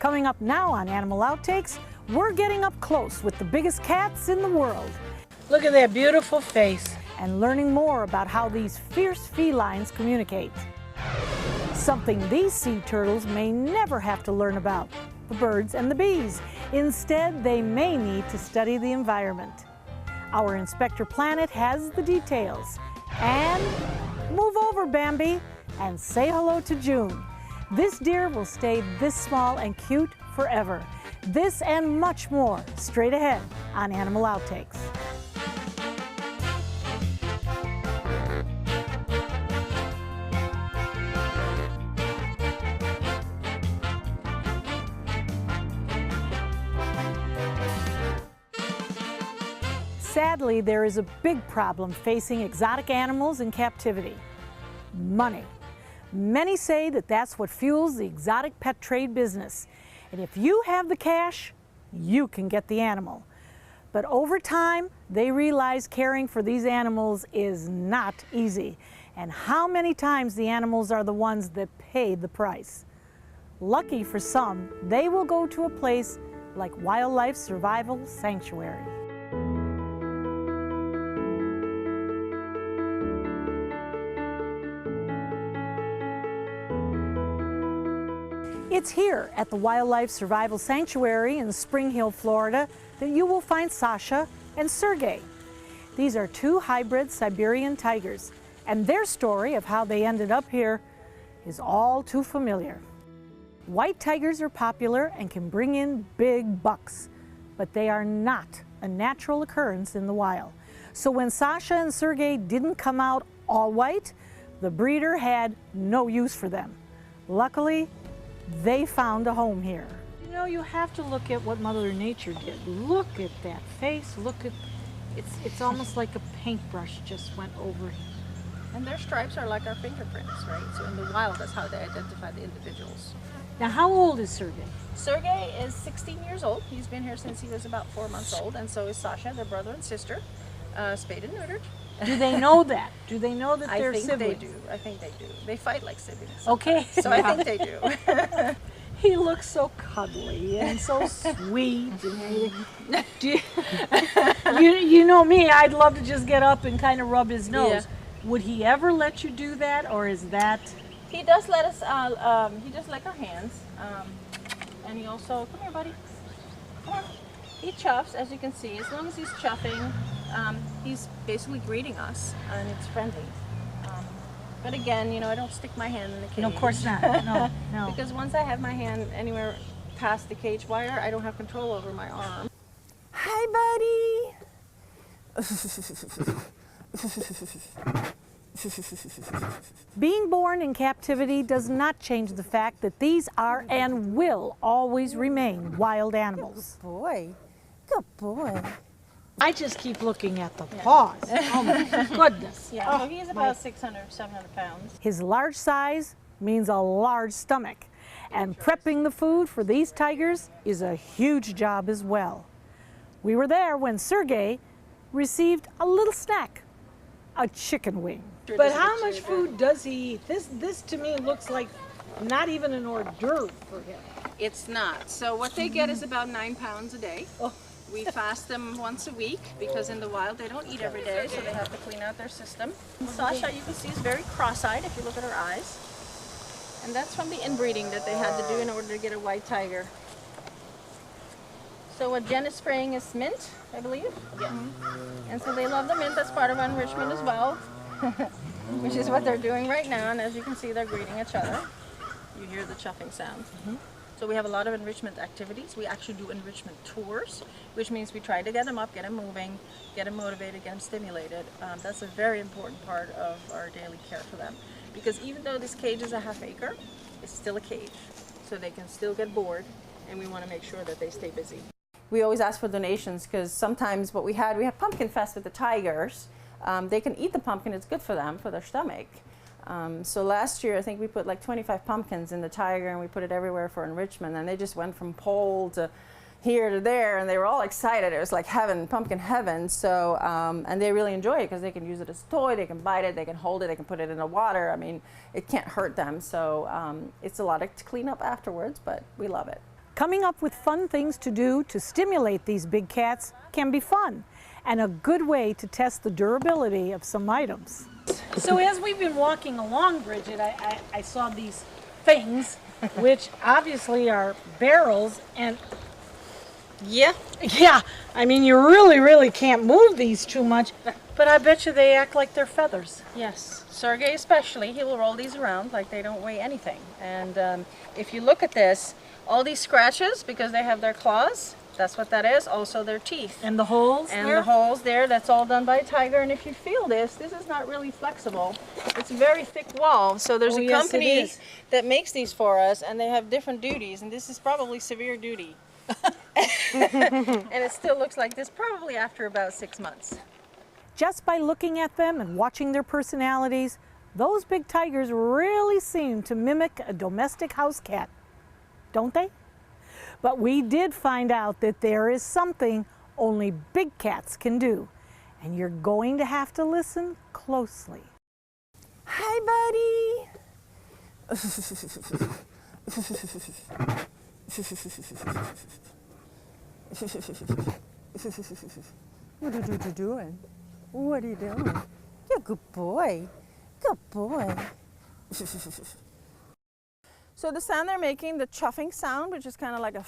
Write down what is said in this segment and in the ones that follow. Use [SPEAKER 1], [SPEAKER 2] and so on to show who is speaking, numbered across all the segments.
[SPEAKER 1] Coming up now on Animal Outtakes, we're getting up close with the biggest cats in the world.
[SPEAKER 2] Look at that beautiful face.
[SPEAKER 1] And learning more about how these fierce felines communicate. Something these sea turtles may never have to learn about, the birds and the bees. Instead, they may need to study the environment. Our Inspector Planet has the details. And move over, Bambi, and say hello to June. This deer will stay this small and cute forever. This and much more straight ahead on Animal Outtakes. Sadly, there is a big problem facing exotic animals in captivity: money. Many say that that's what fuels the exotic pet trade business. And if you have the cash, you can get the animal. But over time, they realize caring for these animals is not easy. And how many times the animals are the ones that pay the price. Lucky for some, they will go to a place like Wildlife Survival Sanctuary. It's here at the Wildlife Survival Sanctuary in Spring Hill, Florida, that you will find Sasha and Sergey. These are two hybrid Siberian tigers, and their story of how they ended up here is all too familiar. White tigers are popular and can bring in big bucks, but they are not a natural occurrence in the wild. So when Sasha and Sergey didn't come out all white, the breeder had no use for them. Luckily, they found a home here. You know, you have to look at what Mother Nature did. Look at that face. Look at, it's almost like a paintbrush just went over.
[SPEAKER 3] And their stripes are like our fingerprints, right? So in the wild, that's how they identify the individuals.
[SPEAKER 1] Now, how old is Sergey?
[SPEAKER 3] Sergey is 16 years old. He's been here since he was about 4 months old, and so is Sasha, their brother and sister, spayed and neutered.
[SPEAKER 1] Do they know that? Do they know that they're siblings?
[SPEAKER 3] I think they do. I think they do. They fight like siblings.
[SPEAKER 1] Okay.
[SPEAKER 3] So I think they do.
[SPEAKER 1] He looks so cuddly and so sweet. You know me, I'd love to just get up and kind of rub his nose.
[SPEAKER 3] Yeah.
[SPEAKER 1] Would he ever let you do that, or is that?
[SPEAKER 3] He does let us, he does like our hands. And he also, come here buddy. Come on. He chuffs, as you can see. As long as he's chuffing, he's basically greeting us, and it's friendly. But again, you know, I don't stick my hand in the cage.
[SPEAKER 1] No, of course not. No.
[SPEAKER 3] Because once I have my hand anywhere past the cage wire, I don't have control over my arm.
[SPEAKER 4] Hi, buddy.
[SPEAKER 1] Being born in captivity does not change the fact that these are and will always remain wild animals.
[SPEAKER 4] Good boy. Good boy.
[SPEAKER 1] I just keep looking at the paws. Oh my goodness.
[SPEAKER 3] Yeah, so he's about 600, 700 pounds.
[SPEAKER 1] His large size means a large stomach, and prepping the food for these tigers is a huge job as well. We were there when Sergey received a little snack, a chicken wing.
[SPEAKER 2] But how much food does he eat? This to me looks like not even an hors d'oeuvre for him.
[SPEAKER 3] It's not. So what they get is about 9 pounds a day.
[SPEAKER 2] Oh.
[SPEAKER 3] We fast them once a week because in the wild they don't eat every day, so they have to clean out their system. Sasha, you can see, is very cross-eyed if you look at her eyes. And that's from the inbreeding that they had to do in order to get a white tiger. So what Jen is spraying is mint, I believe. Yeah. And so they love the mint. That's part of enrichment as well, which is what they're doing right now. And as you can see, they're greeting each other. You hear the chuffing sound. So we have a lot of enrichment activities. We actually do enrichment tours, which means we try to get them up, get them moving, get them motivated, get them stimulated. That's a very important part of our daily care for them. Because even though this cage is a half acre, it's still a cage. So they can still get bored, and we want to make sure that they stay busy.
[SPEAKER 5] We always ask for donations because sometimes we have Pumpkin Fest with the tigers. They can eat the pumpkin, it's good for them, for their stomach. So last year I think we put like 25 pumpkins in the tiger and we put it everywhere for enrichment, and they just went from pole to here to there and they were all excited. It was like heaven, pumpkin heaven. So and they really enjoy it because they can use it as a toy, they can bite it, they can hold it, they can put it in the water. I mean, it can't hurt them. So it's a lot to clean up afterwards, but we love it.
[SPEAKER 1] Coming up with fun things to do to stimulate these big cats can be fun and a good way to test the durability of some items.
[SPEAKER 2] So as we've been walking along, Bridget, I saw these things, which obviously are barrels, and yeah, I mean, you really can't move these too much, but I bet you they act like they're feathers.
[SPEAKER 5] Yes, Sergey especially, he will roll these around like they don't weigh anything. And if you look at this, all these scratches, because they have their claws, that's what that is, also their teeth.
[SPEAKER 2] And the holes
[SPEAKER 5] And
[SPEAKER 2] there?
[SPEAKER 5] the holes there, that's all done by a tiger. And if you feel this is not really flexible. It's a very thick wall. So there's a
[SPEAKER 2] yes, it
[SPEAKER 5] company
[SPEAKER 2] is.
[SPEAKER 5] that makes these for us, and they have different duties, and this is probably severe duty. And it still looks like this probably after about 6 months.
[SPEAKER 1] Just by looking at them and watching their personalities, those big tigers really seem to mimic a domestic house cat, don't they? But we did find out that there is something only big cats can do, and you're going to have to listen closely.
[SPEAKER 4] Hi, buddy. What are you doing? What are you doing? You're a good boy. Good boy.
[SPEAKER 5] So the sound they're making, the chuffing sound, which is kind of like a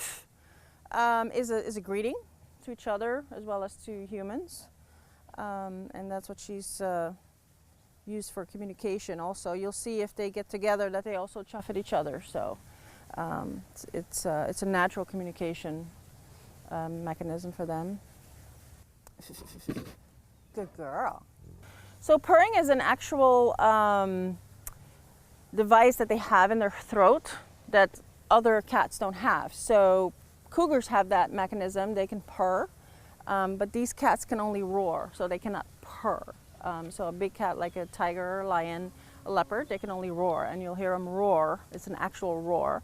[SPEAKER 5] is a greeting to each other as well as to humans. And that's what she's used for communication also. You'll see if they get together that they also chuff at each other. So it's a natural communication mechanism for them.
[SPEAKER 4] Good girl.
[SPEAKER 5] So purring is an actual device that they have in their throat that other cats don't have. So cougars have that mechanism, they can purr, but these cats can only roar, so they cannot purr. So a big cat like a tiger, a lion, a leopard, they can only roar, and you'll hear them roar. It's an actual roar.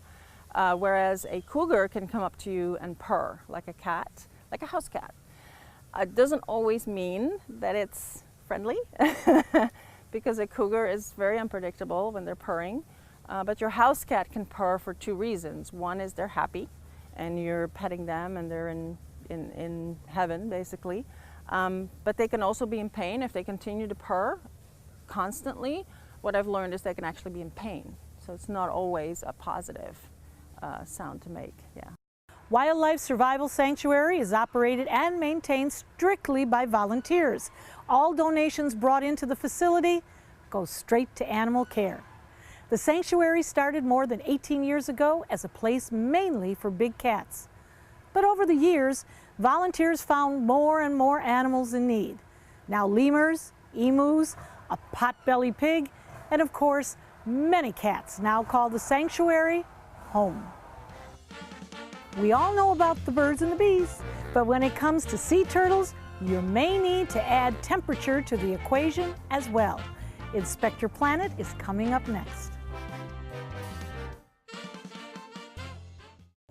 [SPEAKER 5] Whereas a cougar can come up to you and purr like a cat, like a house cat. It doesn't always mean that it's friendly because a cougar is very unpredictable when they're purring. But your house cat can purr for two reasons. One is they're happy and you're petting them and they're in heaven basically. But they can also be in pain if they continue to purr constantly. What I've learned is they can actually be in pain. So it's not always a positive sound to make, yeah.
[SPEAKER 1] Wildlife Survival Sanctuary is operated and maintained strictly by volunteers. All donations brought into the facility go straight to animal care. The sanctuary started more than 18 years ago as a place mainly for big cats. But over the years, volunteers found more and more animals in need. Now lemurs, emus, a pot-bellied pig, and of course, many cats now call the sanctuary home. We all know about the birds and the bees, but when it comes to sea turtles, you may need to add temperature to the equation as well. Inspector Planet is coming up next.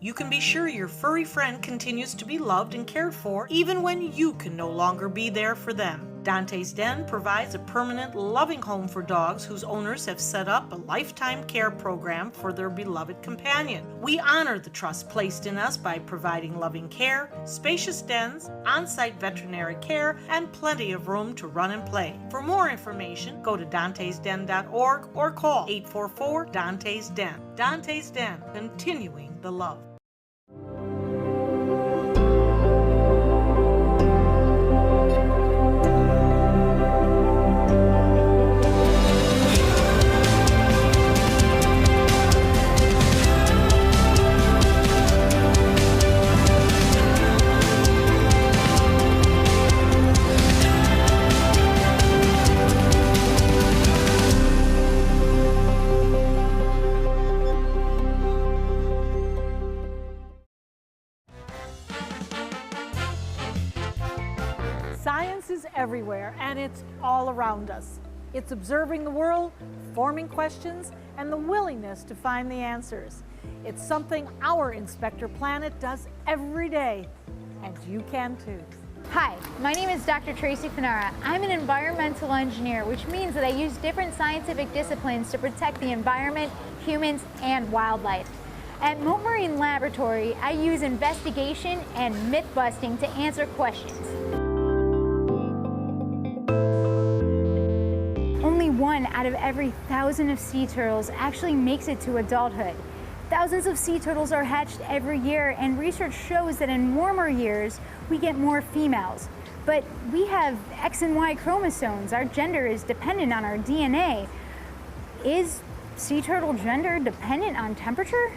[SPEAKER 6] You can be sure your furry friend continues to be loved and cared for even when you can no longer be there for them. Dante's Den provides a permanent, loving home for dogs whose owners have set up a lifetime care program for their beloved companion. We honor the trust placed in us by providing loving care, spacious dens, on-site veterinary care, and plenty of room to run and play. For more information, go to dantesden.org or call 844-DANTES-DEN. Dante's Den, continuing the love.
[SPEAKER 1] Science is everywhere and it's all around us. It's observing the world, forming questions, and the willingness to find the answers. It's something our Inspector Planet does every day, and you can too.
[SPEAKER 7] Hi, my name is Dr. Tracy Finara. I'm an environmental engineer, which means that I use different scientific disciplines to protect the environment, humans, and wildlife. At Mote Marine Laboratory, I use investigation and myth busting to answer questions. Only 1 out of every 1,000 of sea turtles actually makes it to adulthood. Thousands of sea turtles are hatched every year, and research shows that in warmer years, we get more females. But we have X and Y chromosomes. Our gender is dependent on our DNA. Is sea turtle gender dependent on temperature?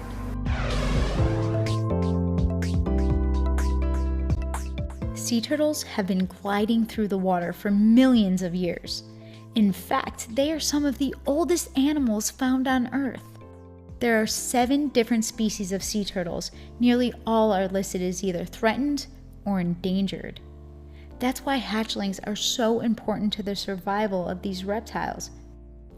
[SPEAKER 7] Sea turtles have been gliding through the water for millions of years. In fact, they are some of the oldest animals found on Earth. There are 7 different species of sea turtles. Nearly all are listed as either threatened or endangered. That's why hatchlings are so important to the survival of these reptiles.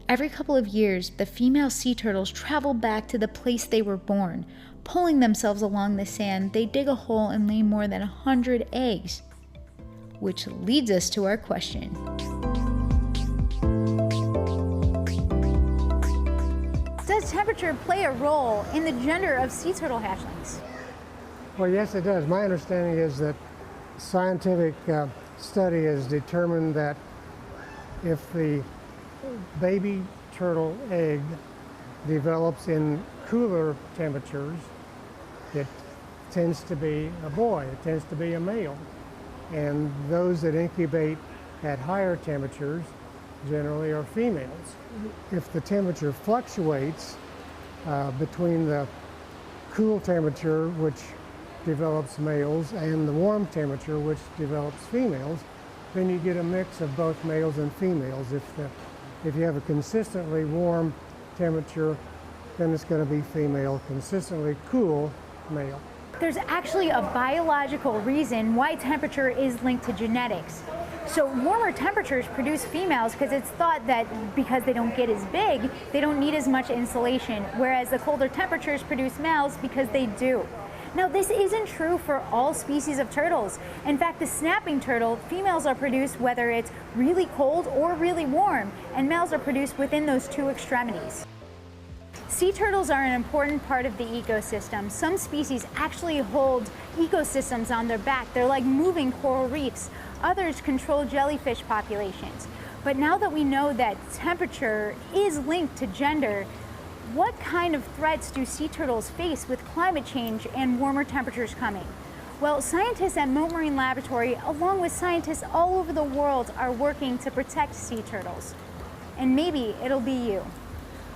[SPEAKER 7] Every couple of years, the female sea turtles travel back to the place they were born. Pulling themselves along the sand, they dig a hole and lay more than 100 eggs. Which leads us to our question. Does temperature play a role in the gender of sea turtle hatchlings?
[SPEAKER 8] Well, yes, it does. My understanding is that scientific study has determined that if the baby turtle egg develops in cooler temperatures, it tends to be a boy, it tends to be a male. And those that incubate at higher temperatures generally are females. If the temperature fluctuates between the cool temperature, which develops males, and the warm temperature, which develops females, then you get a mix of both males and females. If you have a consistently warm temperature, then it's going to be female. Consistently cool, male.
[SPEAKER 7] There's actually a biological reason why temperature is linked to genetics. So warmer temperatures produce females because it's thought that because they don't get as big, they don't need as much insulation, whereas the colder temperatures produce males because they do. Now, this isn't true for all species of turtles. In fact, the snapping turtle, females are produced whether it's really cold or really warm, and males are produced within those 2 extremities. Sea turtles are an important part of the ecosystem. Some species actually hold ecosystems on their back. They're like moving coral reefs. Others control jellyfish populations. But now that we know that temperature is linked to gender, what kind of threats do sea turtles face with climate change and warmer temperatures coming? Well, scientists at Mote Marine Laboratory, along with scientists all over the world, are working to protect sea turtles. And maybe it'll be you.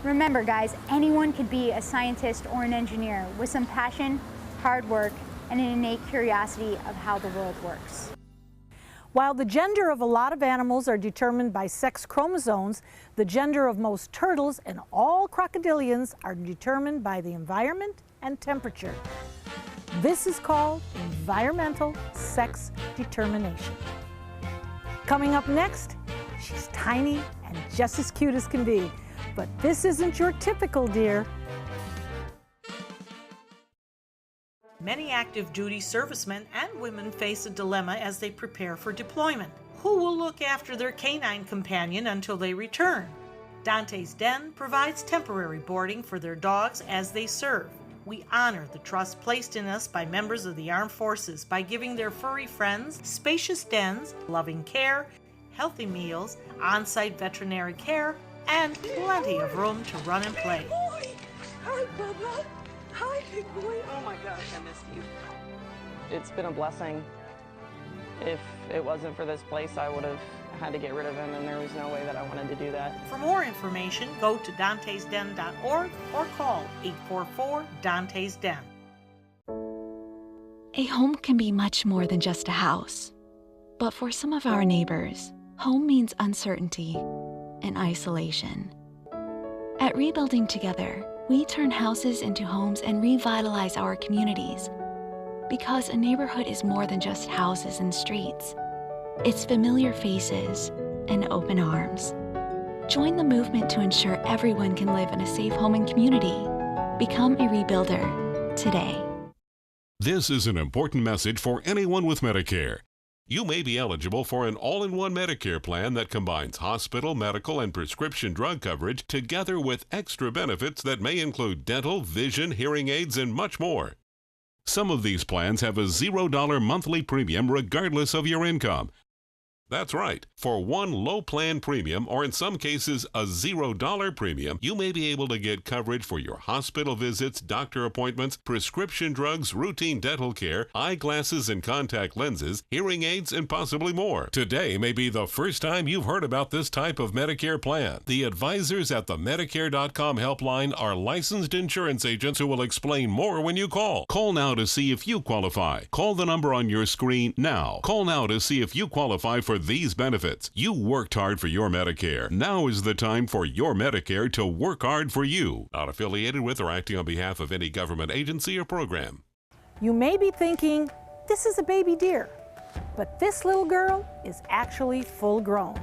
[SPEAKER 7] Remember, guys, anyone could be a scientist or an engineer with some passion, hard work, and an innate curiosity of how the world works.
[SPEAKER 1] While the gender of a lot of animals are determined by sex chromosomes, the gender of most turtles and all crocodilians are determined by the environment and temperature. This is called environmental sex determination. Coming up next, she's tiny and just as cute as can be, but this isn't your typical deer.
[SPEAKER 6] Many active duty servicemen and women face a dilemma as they prepare for deployment. Who will look after their canine companion until they return? Dante's Den provides temporary boarding for their dogs as they serve. We honor the trust placed in us by members of the armed forces by giving their furry friends spacious dens, loving care, healthy meals, on-site veterinary care, and plenty of room to run and play.
[SPEAKER 9] Hi, Bubba. Hi, big boy. Oh my gosh, I missed you. It's been a blessing. If it wasn't for this place, I would have had to get rid of him, and there was no way that I wanted to do that.
[SPEAKER 6] For more information, go to dantesden.org or call 844-DANTES-DEN.
[SPEAKER 10] A home can be much more than just a house. But for some of our neighbors, home means uncertainty and isolation. At Rebuilding Together, we turn houses into homes and revitalize our communities. Because a neighborhood is more than just houses and streets. It's familiar faces and open arms. Join the movement to ensure everyone can live in a safe home and community. Become a rebuilder today.
[SPEAKER 11] This is an important message for anyone with Medicare. You may be eligible for an all-in-one Medicare plan that combines hospital, medical, and prescription drug coverage together with extra benefits that may include dental, vision, hearing aids, and much more. Some of these plans have a $0 monthly premium regardless of your income. That's right. For one low plan premium, or in some cases a $0 premium, you may be able to get coverage for your hospital visits, doctor appointments, prescription drugs, routine dental care, eyeglasses and contact lenses, hearing aids, and possibly more. Today may be the first time you've heard about this type of Medicare plan. The advisors at the Medicare.com helpline are licensed insurance agents who will explain more when you call. Call now to see if you qualify. Call the number on your screen now. Call now to see if you qualify for these benefits. You worked hard for your Medicare. Now is the time for your Medicare to work hard for you. Not affiliated with or acting on behalf of any government agency or program.
[SPEAKER 1] You may be thinking, this is a baby deer, but this little girl is actually full grown.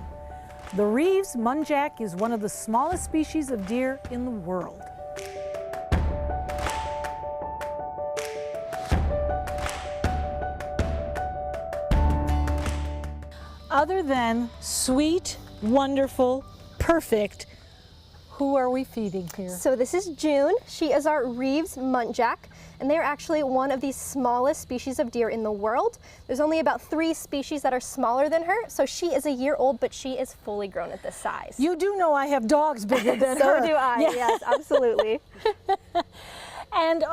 [SPEAKER 1] The Reeves muntjac is one of the smallest species of deer in the world. Other than sweet, wonderful, perfect, who are we feeding here?
[SPEAKER 12] So this is June. She is our Reeves muntjac, and they're actually one of the smallest species of deer in the world. There's only about 3 species that are smaller than her, so she is a year old, but she is fully grown at this size.
[SPEAKER 1] You do know I have dogs bigger than her.
[SPEAKER 12] So do I,
[SPEAKER 1] Yeah.
[SPEAKER 12] yes, absolutely.
[SPEAKER 1] And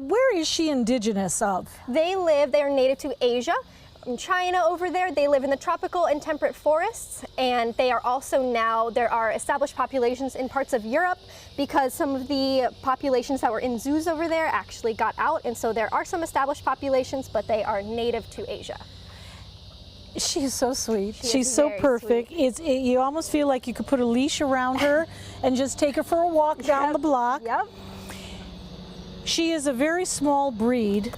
[SPEAKER 1] where is she indigenous of?
[SPEAKER 12] They are native to Asia. In China over there, they live in the tropical and temperate forests, and they are also now, there are established populations in parts of Europe because some of the populations that were in zoos over there actually got out, and so there are some established populations, but they are native to Asia.
[SPEAKER 1] She's so sweet. She's so perfect. You almost feel like you could put a leash around her and just take her for a walk down the block.
[SPEAKER 12] Yep.
[SPEAKER 1] She is a very small breed.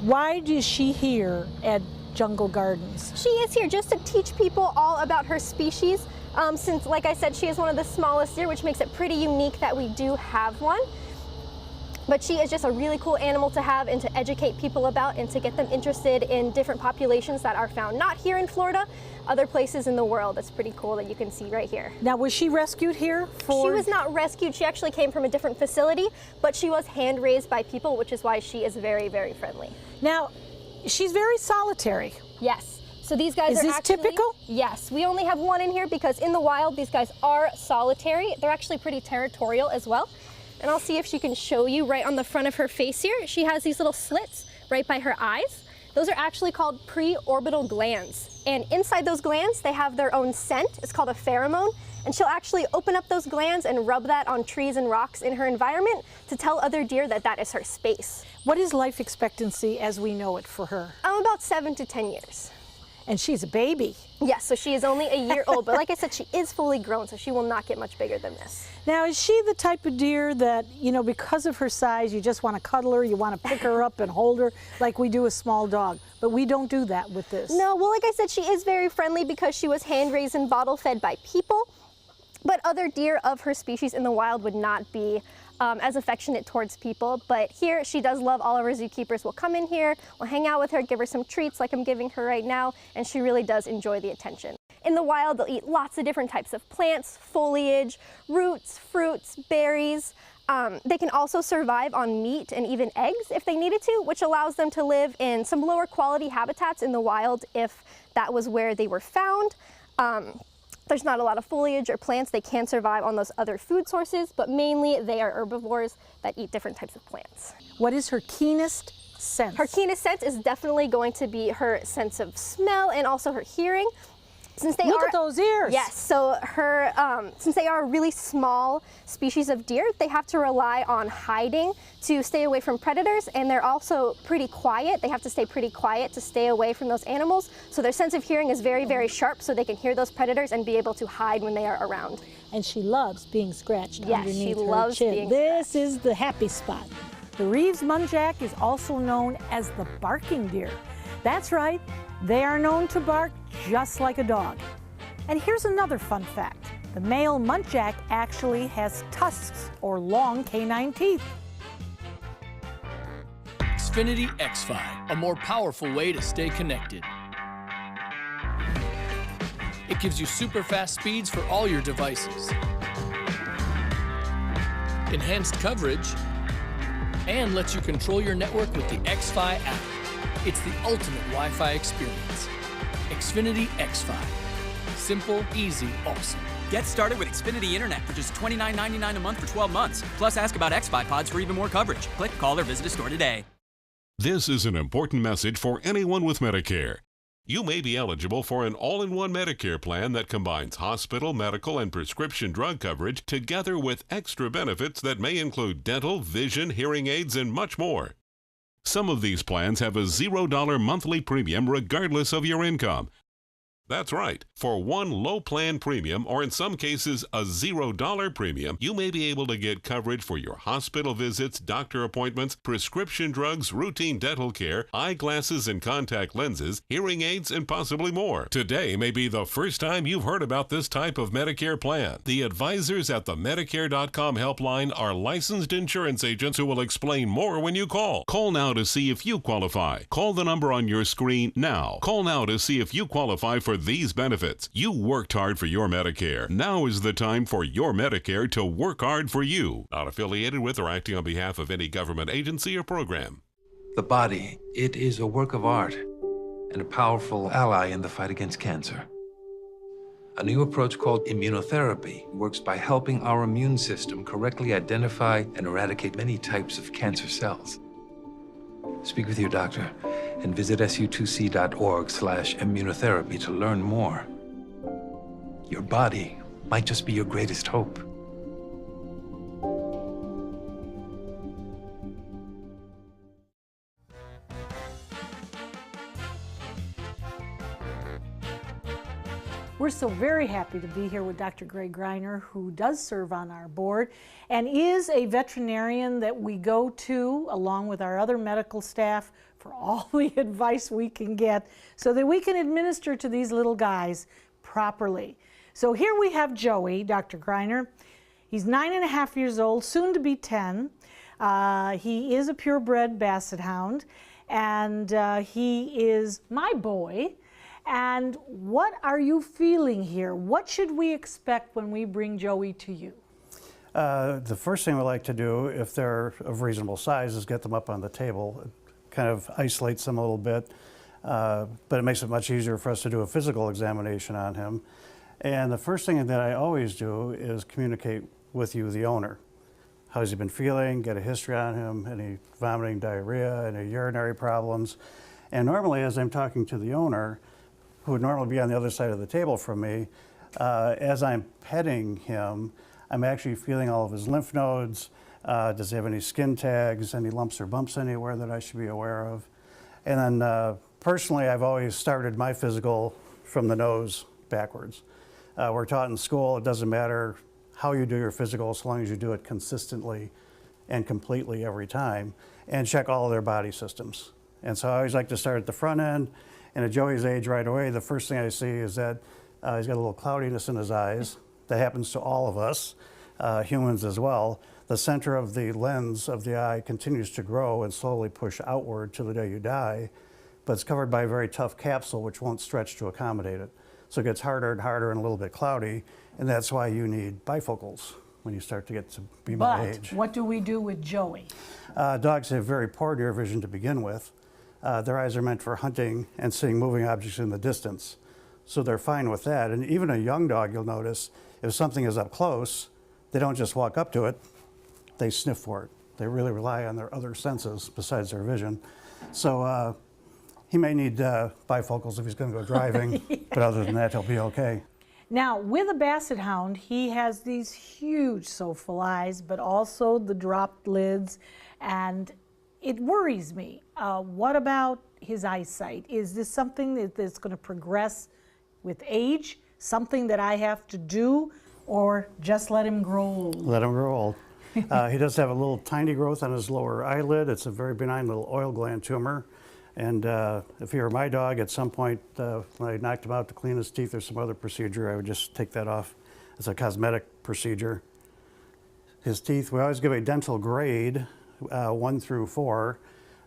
[SPEAKER 1] Why is she here at Jungle Gardens?
[SPEAKER 12] She is here just to teach people all about her species. Since, like I said, she is one of the smallest deer, which makes it pretty unique that we do have one. But she is just a really cool animal to have and to educate people about and to get them interested in different populations that are found not here in Florida, other places in the world. It's pretty cool that you can see right here.
[SPEAKER 1] Now, was she rescued here for?
[SPEAKER 12] She was not rescued. She actually came from a different facility, but she was hand raised by people, which is why she is very, very friendly.
[SPEAKER 1] Now, she's very solitary.
[SPEAKER 12] Yes. So these guys
[SPEAKER 1] are actually typical?
[SPEAKER 12] Yes. We only have one in here because in the wild, these guys are solitary. They're actually pretty territorial as well. And I'll see if she can show you right on the front of her face here. She has these little slits right by her eyes. Those are actually called preorbital glands. And inside those glands, they have their own scent. It's called a pheromone. And she'll actually open up those glands and rub that on trees and rocks in her environment to tell other deer that that is her space.
[SPEAKER 1] What is life expectancy as we know it for her?
[SPEAKER 12] About 7 to 10 years.
[SPEAKER 1] And she's a baby.
[SPEAKER 12] Yes, so she is only a year old, but like I said, she is fully grown, so she will not get much bigger than this.
[SPEAKER 1] Now, is she the type of deer that, you know, because of her size, you just want to cuddle her, you want to pick her up and hold her like we do a small dog? But we don't do that with this.
[SPEAKER 12] No, well, like I said, she is very friendly because she was hand-raised and bottle-fed by people, but other deer of her species in the wild would not be as affectionate towards people. But here, she does love all of her zookeepers. Will come in here, will hang out with her, give her some treats like I'm giving her right now, and she really does enjoy the attention. In the wild, they'll eat lots of different types of plants, foliage, roots, fruits, berries. They can also survive on meat and even eggs if they needed to, which allows them to live in some lower quality habitats in the wild if that was where they were found. There's not a lot of foliage or plants. They can survive on those other food sources, but mainly they are herbivores that eat different types of plants.
[SPEAKER 1] What is her keenest sense?
[SPEAKER 12] Her keenest sense is definitely going to be her sense of smell and also her hearing. Since they
[SPEAKER 1] Look at those ears.
[SPEAKER 12] Yes, so her, since they are a really small species of deer, they have to rely on hiding to stay away from predators, and they're also pretty quiet. They have to stay pretty quiet to stay away from those animals. So their sense of hearing is very, very sharp, so they can hear those predators and be able to hide when they are around.
[SPEAKER 1] And she loves being scratched underneath her chin.
[SPEAKER 12] Yes, she loves being
[SPEAKER 1] This is the happy spot. The Reeves muntjac is also known as the barking deer. That's right, they are known to bark just like a dog. And here's another fun fact. The male muntjac actually has tusks or long canine teeth.
[SPEAKER 13] Xfinity X5, a more powerful way to stay connected. It gives you super fast speeds for all your devices, enhanced coverage, and lets you control your network with the xFi app. It's the ultimate Wi-Fi experience. Xfinity xFi. Simple, easy, awesome.
[SPEAKER 14] Get started with Xfinity Internet for just $29.99 a month for 12 months. Plus, ask about xFi pods for even more coverage. Click, call, or visit a store today.
[SPEAKER 11] This is an important message for anyone with Medicare. You may be eligible for an all-in-one Medicare plan that combines hospital, medical, and prescription drug coverage together with extra benefits that may include dental, vision, hearing aids, and much more. Some of these plans have a $0 monthly premium regardless of your income. That's right. For one low plan premium, or in some cases a $0 premium, you may be able to get coverage for your hospital visits, doctor appointments, prescription drugs, routine dental care, eyeglasses and contact lenses, hearing aids, and possibly more. Today may be the first time you've heard about this type of Medicare plan. The advisors at the Medicare.com helpline are licensed insurance agents who will explain more when you call. Call now to see if you qualify. Call the number on your screen now. Call now to see if you qualify for these benefits. You worked hard for your Medicare. Now is the time for your Medicare to work hard for you. Not affiliated with or acting on behalf of any government agency or program.
[SPEAKER 15] The body, it is a work of art and a powerful ally in the fight against cancer. A new approach called immunotherapy works by helping our immune system correctly identify and eradicate many types of cancer cells. Speak with your doctor and visit su2c.org/immunotherapy to learn more. Your body might just be your greatest hope.
[SPEAKER 1] We're so very happy to be here with Dr. Greg Greiner, who does serve on our board and is a veterinarian that we go to along with our other medical staff for all the advice we can get so that we can administer to these little guys properly. So here we have Joey, Dr. Greiner. He's 9.5 years old, soon to be 10. He is a purebred Basset Hound, and he is my boy. And what are you feeling here? What should we expect when we bring Joey to you?
[SPEAKER 16] The first thing we like to do, if they're of reasonable size, is get them up on the table. It kind of isolates them a little bit, but it makes it much easier for us to do a physical examination on him. And the first thing that I always do is communicate with you, the owner. How's he been feeling? Get a history on him, any vomiting, diarrhea, any urinary problems. And normally, as I'm talking to the owner, who would normally be on the other side of the table from me, as I'm petting him, I'm actually feeling all of his lymph nodes. Does he have any skin tags, any lumps or bumps anywhere that I should be aware of? And then personally, I've always started my physical from the nose backwards. We're taught in school, it doesn't matter how you do your physical as long as you do it consistently and completely every time, and check all of their body systems. And so I always like to start at the front end. And at Joey's age right away, the first thing I see is that he's got a little cloudiness in his eyes. That happens to all of us, humans as well. The center of the lens of the eye continues to grow and slowly push outward till the day you die, but it's covered by a very tough capsule which won't stretch to accommodate it. So it gets harder and harder and a little bit cloudy, and that's why you need bifocals when you start to get to be my age.
[SPEAKER 1] But what do we do with Joey?
[SPEAKER 16] Dogs have very poor near vision to begin with. Their eyes are meant for hunting and seeing moving objects in the distance. So they're fine with that. And even a young dog, you'll notice, if something is up close, they don't just walk up to it, they sniff for it. They really rely on their other senses besides their vision. So he may need bifocals if he's going to go driving, yeah. But other than that, he'll be okay.
[SPEAKER 1] Now, with a Basset Hound, he has these huge soulful eyes, but also the dropped lids, and it worries me. What about his eyesight? Is this something that's going to progress with age? Something that I have to do, or just let him grow old?
[SPEAKER 16] Let him grow old. He does have a little tiny growth on his lower eyelid. It's a very benign little oil gland tumor. And if he were my dog, at some point when I knocked him out to clean his teeth or some other procedure, I would just take that off as a cosmetic procedure. His teeth, we always give a dental grade, 1 through 4.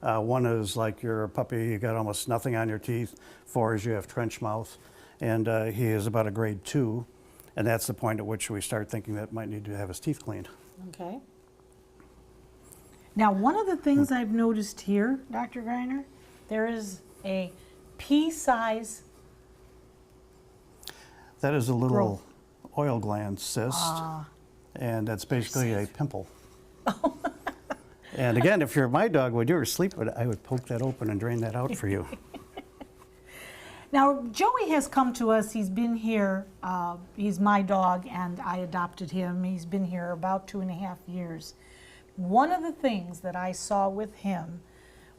[SPEAKER 16] 1 is like you're a puppy, you got almost nothing on your teeth. 4 is you have trench mouth. and he is about a grade 2, and that's the point at which we start thinking that might need to have his teeth cleaned.
[SPEAKER 2] Okay. Now, one of the things I've noticed here, Dr. Greiner, there is a pea-size.
[SPEAKER 16] That is a little oil gland cyst, and that's basically a pimple. And again, if you're my dog, when you were asleep, I would poke that open and drain that out for you.
[SPEAKER 2] Now, Joey has come to us. He's been here. He's my dog, and I adopted him. He's been here about 2.5 years. One of the things that I saw with him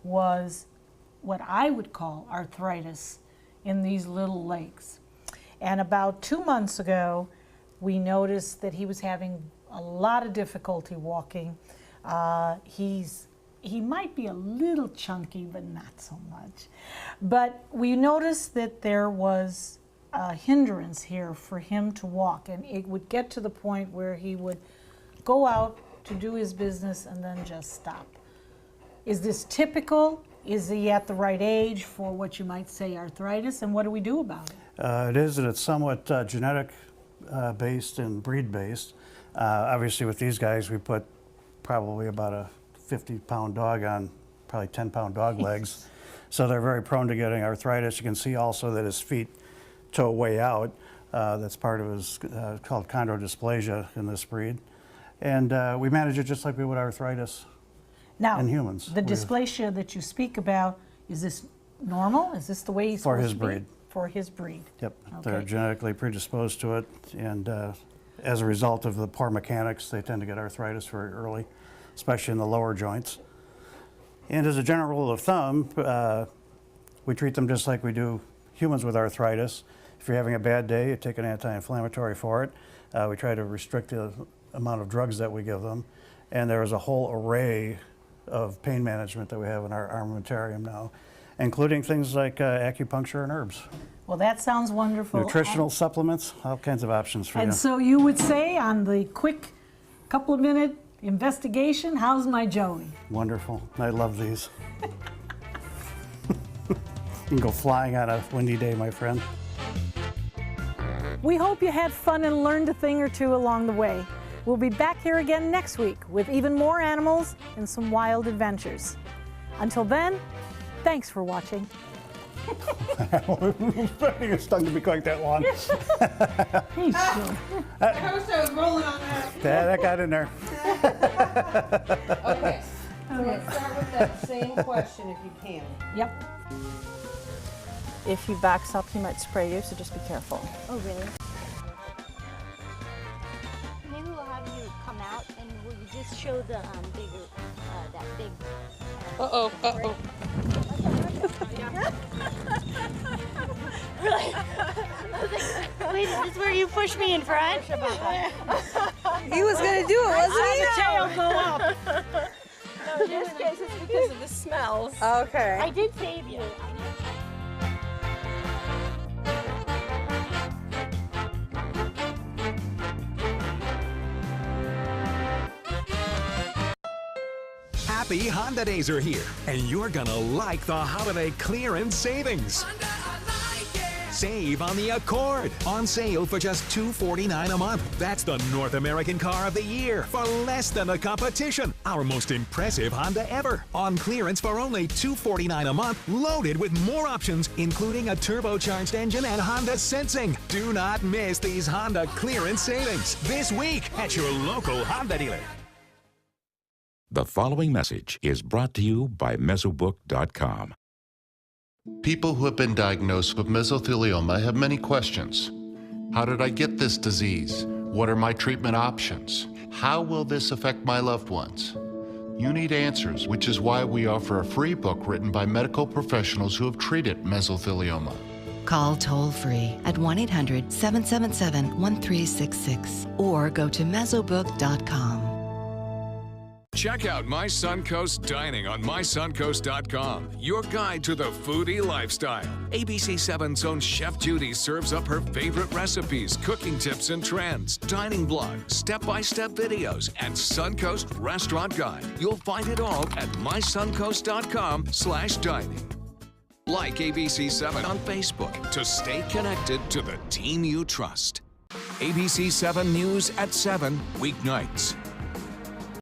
[SPEAKER 2] was what I would call arthritis in these little legs. And about 2 months ago, we noticed that he was having a lot of difficulty walking. He might be a little chunky, but not so much. But we noticed that there was a hindrance here for him to walk, and it would get to the point where he would go out to do his business and then just stop. Is this typical? Is he at the right age for what you might say arthritis, and what do we do about it?
[SPEAKER 16] It is, and it's somewhat genetic based and breed based. Obviously with these guys, we put probably about a 50-pound dog on probably 10-pound dog legs. So they're very prone to getting arthritis. You can see also that his feet toe way out. That's part of his, called chondrodysplasia in this breed. And we manage it just like we would arthritis in humans.
[SPEAKER 2] The dysplasia that you speak about, is this normal? Is this the way he's supposed to be?
[SPEAKER 16] For his breed.
[SPEAKER 2] For his breed.
[SPEAKER 16] Yep,
[SPEAKER 2] Okay.
[SPEAKER 16] they're genetically predisposed to it, and as a result of the poor mechanics, they tend to get arthritis very early, especially in the lower joints. And as a general rule of thumb, we treat them just like we do humans with arthritis. If you're having a bad day, you take an anti-inflammatory for it. We try to restrict the amount of drugs that we give them. And there is a whole array of pain management that we have in our armamentarium now, including things like acupuncture and herbs.
[SPEAKER 2] Well, that sounds wonderful.
[SPEAKER 16] Nutritional supplements, all kinds of options for you.
[SPEAKER 2] And so you would say on the quick couple of minute investigation, how's my Joey?
[SPEAKER 16] Wonderful. I love these. You can go flying on a windy day, my friend.
[SPEAKER 1] We hope you had fun and learned a thing or two along the way. We'll be back here again next week with even more animals and some wild adventures. Until then, thanks for watching.
[SPEAKER 16] I wasn't expecting his tongue to be quite that long.
[SPEAKER 2] He's silly.
[SPEAKER 3] I wish I was rolling on that.
[SPEAKER 16] That got in there.
[SPEAKER 17] Okay, so let's start with that same question if you can.
[SPEAKER 2] Yep.
[SPEAKER 5] If he backs up, he might spray you, so just be careful.
[SPEAKER 12] Oh, really? Maybe we'll have you come out and will you just show the bigger, that big.
[SPEAKER 17] Uh-oh, uh-oh.
[SPEAKER 12] Really? I was like, wait, is this where you push me in front?
[SPEAKER 4] He was going to do it, wasn't he?
[SPEAKER 2] The tail go up.
[SPEAKER 3] No, in this case, it's because of the smells.
[SPEAKER 4] Okay.
[SPEAKER 12] I did save you.
[SPEAKER 18] Happy Honda Days are here, and you're gonna like the holiday clearance savings. Save on the Accord, on sale for just $249 a month. That's the North American car of the year for less than the competition. Our most impressive Honda ever, on clearance for only $249 a month, loaded with more options, including a turbocharged engine and Honda Sensing. Do not miss these Honda clearance savings this week at your local Honda dealer.
[SPEAKER 19] The following message is brought to you by Mesobook.com.
[SPEAKER 20] People who have been diagnosed with mesothelioma have many questions. How did I get this disease? What are my treatment options? How will this affect my loved ones? You need answers, which is why we offer a free book written by medical professionals who have treated mesothelioma.
[SPEAKER 21] Call toll-free at 1-800-777-1366 or go to Mesobook.com.
[SPEAKER 22] Check out My Suncoast Dining on mysuncoast.com, your guide to the foodie lifestyle. ABC 7's own Chef Judy serves up her favorite recipes, cooking tips and trends, dining blog, step-by-step videos, and Suncoast Restaurant Guide. You'll find it all at mysuncoast.com/dining. Like ABC7 on Facebook to stay connected to the team you trust. ABC7 News at 7 weeknights.